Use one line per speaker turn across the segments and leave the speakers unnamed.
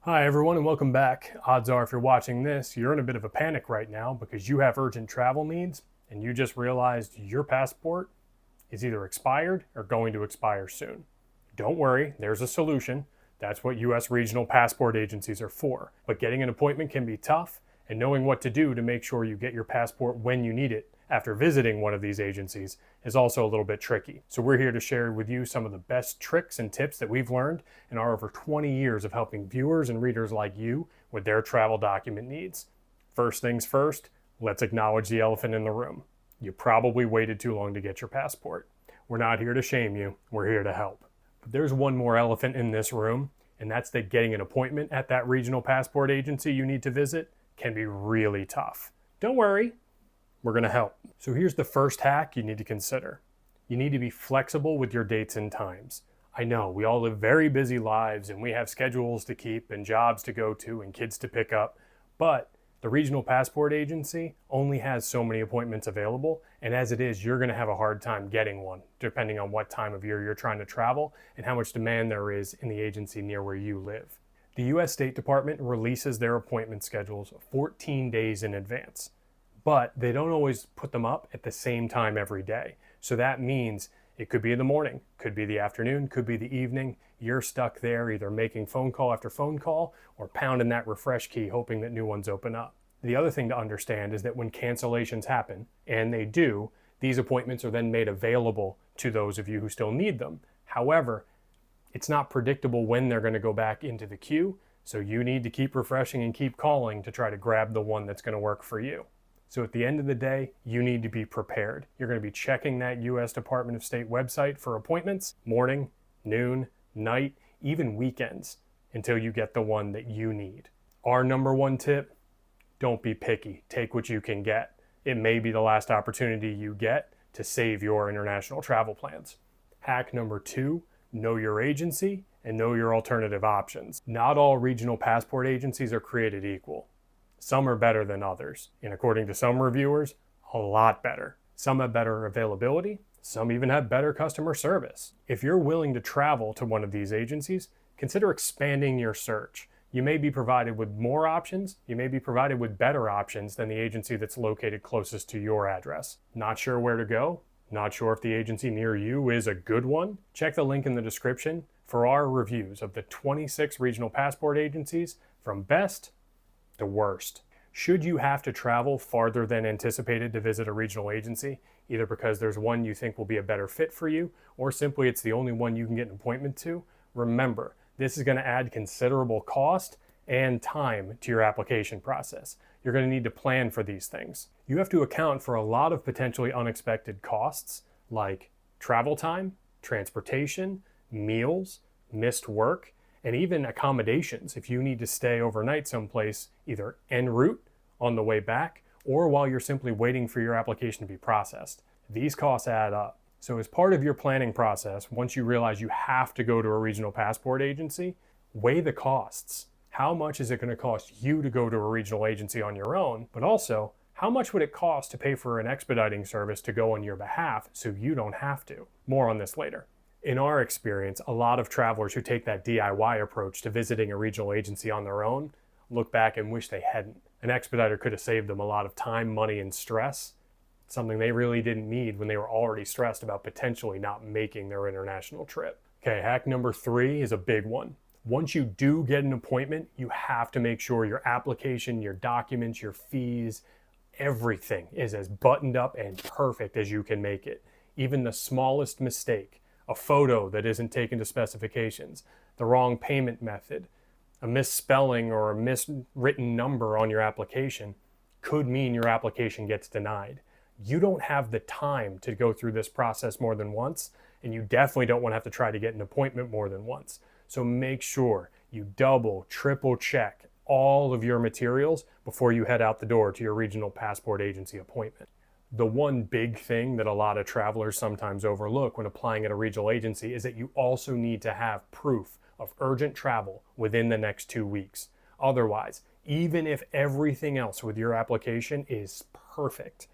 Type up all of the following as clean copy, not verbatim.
Hi everyone and welcome back. Odds are if you're watching this, you're in a bit of a panic right now because you have urgent travel needs and you just realized your passport is either expired or going to expire soon. Don't worry, there's a solution. That's what U.S. regional passport agencies are for. But getting an appointment can be tough, and knowing what to do to make sure you get your passport when you need it after visiting one of these agencies is also a little bit tricky. So we're here to share with you some of the best tricks and tips that we've learned in our over 20 years of helping viewers and readers like you with their travel document needs. First things first, let's acknowledge the elephant in the room. You probably waited too long to get your passport. We're not here to shame you, we're here to help. But there's one more elephant in this room, and that's that getting an appointment at that regional passport agency you need to visit can be really tough. Don't worry, we're going to help. So here's the first hack you need to consider. You need to be flexible with your dates and times. I know we all live very busy lives and we have schedules to keep and jobs to go to and kids to pick up, but the regional passport agency only has so many appointments available, and as it is, you're going to have a hard time getting one depending on what time of year you're trying to travel and how much demand there is in the agency near where you live. The U.S. State Department releases their appointment schedules 14 days in advance, but they don't always put them up at the same time every day. So that means it could be in the morning, could be the afternoon, could be the evening. You're stuck there either making phone call after phone call or pounding that refresh key hoping that new ones open up. The other thing to understand is that when cancellations happen, and they do, these appointments are then made available to those of you who still need them. However, it's not predictable when they're going to go back into the queue, so you need to keep refreshing and keep calling to try to grab the one that's going to work for you. So at the end of the day, you need to be prepared. You're going to be checking that U.S. Department of State website for appointments, morning, noon, night, even weekends, until you get the one that you need. Our number one tip, don't be picky. Take what you can get. It may be the last opportunity you get to save your international travel plans. Hack number 2, know your agency and know your alternative options. Not all regional passport agencies are created equal. Some are better than others, and according to some reviewers, a lot better. Some have better availability, some even have better customer service. If you're willing to travel to one of these agencies, consider expanding your search. You may be provided with more options, you may be provided with better options than the agency that's located closest to your address. Not sure where to go? Not sure if the agency near you is a good one? Check the link in the description for our reviews of the 26 regional passport agencies from best to worst. Should you have to travel farther than anticipated to visit a regional agency, either because there's one you think will be a better fit for you, or simply it's the only one you can get an appointment to, remember, this is going to add considerable cost and time to your application process. You're going to need to plan for these things. You have to account for a lot of potentially unexpected costs like travel time, transportation, meals, missed work, and even accommodations if you need to stay overnight someplace either en route on the way back or while you're simply waiting for your application to be processed. These costs add up. So as part of your planning process, once you realize you have to go to a regional passport agency, weigh the costs. How much is it going to cost you to go to a regional agency on your own? But also, how much would it cost to pay for an expediting service to go on your behalf so you don't have to? More on this later. In our experience, a lot of travelers who take that DIY approach to visiting a regional agency on their own look back and wish they hadn't. An expediter could have saved them a lot of time, money, and stress, something they really didn't need when they were already stressed about potentially not making their international trip. Okay, hack number 3 is a big one. Once you do get an appointment, you have to make sure your application, your documents, your fees, everything is as buttoned up and perfect as you can make it. Even the smallest mistake, a photo that isn't taken to specifications, the wrong payment method, a misspelling or a miswritten number on your application could mean your application gets denied. You don't have the time to go through this process more than once, and you definitely don't want to have to try to get an appointment more than once. So make sure you double, triple check all of your materials before you head out the door to your regional passport agency appointment. The one big thing that a lot of travelers sometimes overlook when applying at a regional agency is that you also need to have proof of urgent travel within the next 2 weeks. Otherwise, even if everything else with your application is perfect,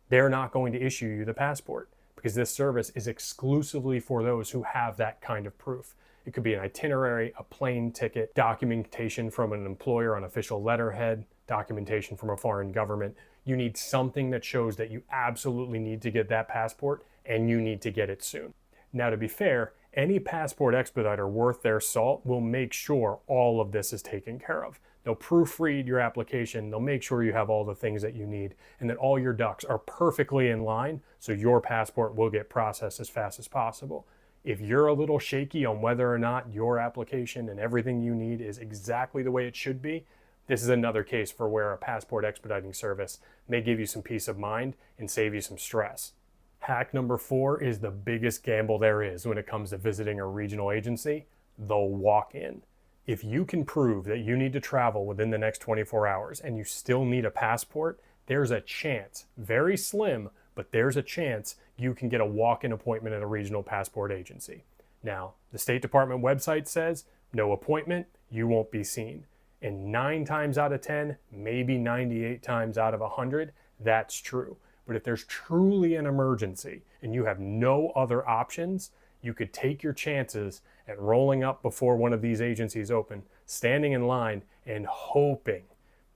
they're not going to issue you the passport because this service is exclusively for those who have that kind of proof. It could be an itinerary, a plane ticket, documentation from an employer on official letterhead, documentation from a foreign government. You need something that shows that you absolutely need to get that passport and you need to get it soon. Now, to be fair, any passport expediter worth their salt will make sure all of this is taken care of. They'll proofread your application, they'll make sure you have all the things that you need, and that all your ducks are perfectly in line so your passport will get processed as fast as possible. If you're a little shaky on whether or not your application and everything you need is exactly the way it should be, this is another case for where a passport expediting service may give you some peace of mind and save you some stress. Hack number 4 is the biggest gamble there is when it comes to visiting a regional agency: the walk-in. If you can prove that you need to travel within the next 24 hours and you still need a passport, there's a chance, very slim, but there's a chance you can get a walk-in appointment at a regional passport agency. Now, the State Department website says no appointment, you won't be seen. And 9 times out of 10, maybe 98 times out of 100, that's true. But if there's truly an emergency and you have no other options, you could take your chances at rolling up before one of these agencies open, standing in line, and hoping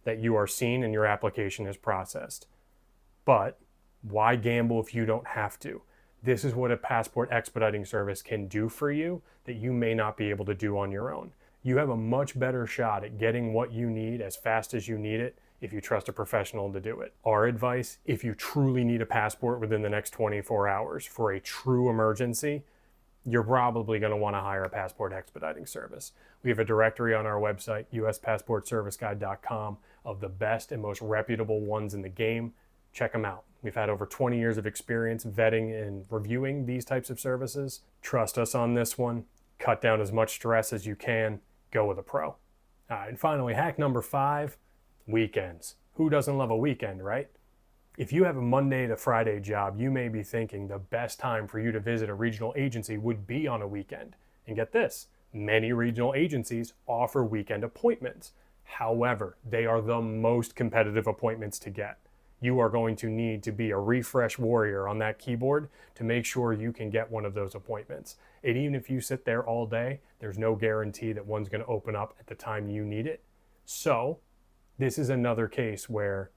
that you are seen and your application is processed. But why gamble if you don't have to? This is what a passport expediting service can do for you that you may not be able to do on your own. You have a much better shot at getting what you need as fast as you need it if you trust a professional to do it. Our advice: if you truly need a passport within the next 24 hours for a true emergency, you're probably going to want to hire a passport expediting service. We have a directory on our website, uspassportserviceguide.com, of the best and most reputable ones in the game. Check them out. We've had over 20 years of experience vetting and reviewing these types of services. Trust us on this one. Cut down as much stress as you can. Go with a pro. All right, and finally, hack number 5, weekends. Who doesn't love a weekend, right? If you have a Monday to Friday job, you may be thinking the best time for you to visit a regional agency would be on a weekend. And get this, many regional agencies offer weekend appointments. However, they are the most competitive appointments to get. You are going to need to be a refresh warrior on that keyboard to make sure you can get one of those appointments. And even if you sit there all day, there's no guarantee that one's going to open up at the time you need it. So this is another case where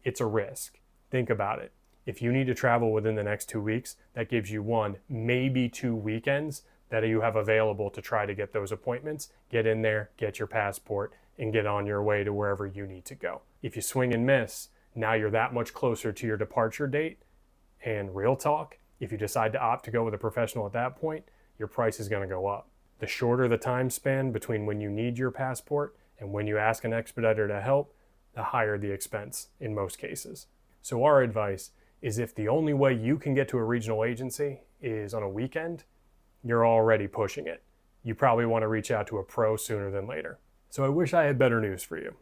it's a risk. Think about it. If you need to travel within the next 2 weeks, that gives you 1, maybe 2 weekends that you have available to try to get those appointments. Get in there, get your passport, and get on your way to wherever you need to go. If you swing and miss, now you're that much closer to your departure date. And real talk, if you decide to opt to go with a professional at that point, your price is going to go up. The shorter the time span between when you need your passport and when you ask an expediter to help, the higher the expense in most cases. So our advice is, if the only way you can get to a regional agency is on a weekend, you're already pushing it. You probably want to reach out to a pro sooner than later. So I wish I had better news for you.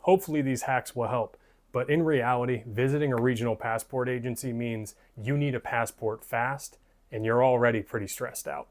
Hopefully these hacks will help. But in reality, visiting a regional passport agency means you need a passport fast, and you're already pretty stressed out.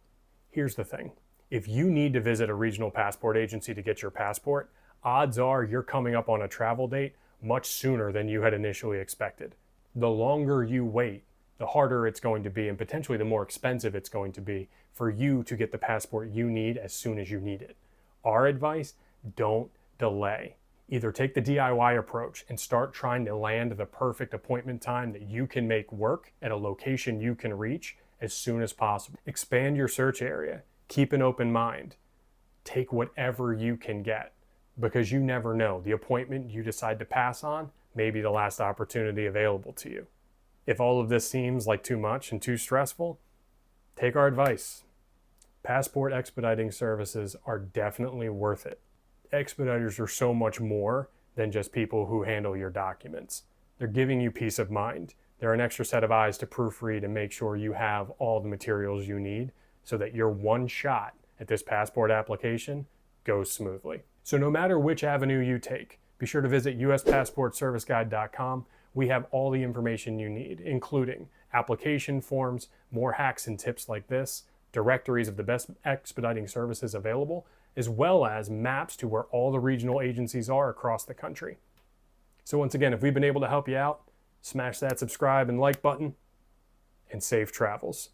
Here's the thing. If you need to visit a regional passport agency to get your passport, odds are you're coming up on a travel date much sooner than you had initially expected. The longer you wait, the harder it's going to be, and potentially the more expensive it's going to be for you to get the passport you need as soon as you need it. Our advice: don't delay. Either take the DIY approach and start trying to land the perfect appointment time that you can make work at a location you can reach as soon as possible. Expand your search area. Keep an open mind. Take whatever you can get, because you never know. The appointment you decide to pass on may be the last opportunity available to you. If all of this seems like too much and too stressful, take our advice. Passport expediting services are definitely worth it. Expediters are so much more than just people who handle your documents. They're giving you peace of mind. They're an extra set of eyes to proofread and make sure you have all the materials you need so that your one shot at this passport application goes smoothly. So no matter which avenue you take, be sure to visit uspassportserviceguide.com. We have all the information you need, including application forms, more hacks and tips like this, directories of the best expediting services available, as well as maps to where all the regional agencies are across the country. So once again, if we've been able to help you out, smash that subscribe and like button, and safe travels.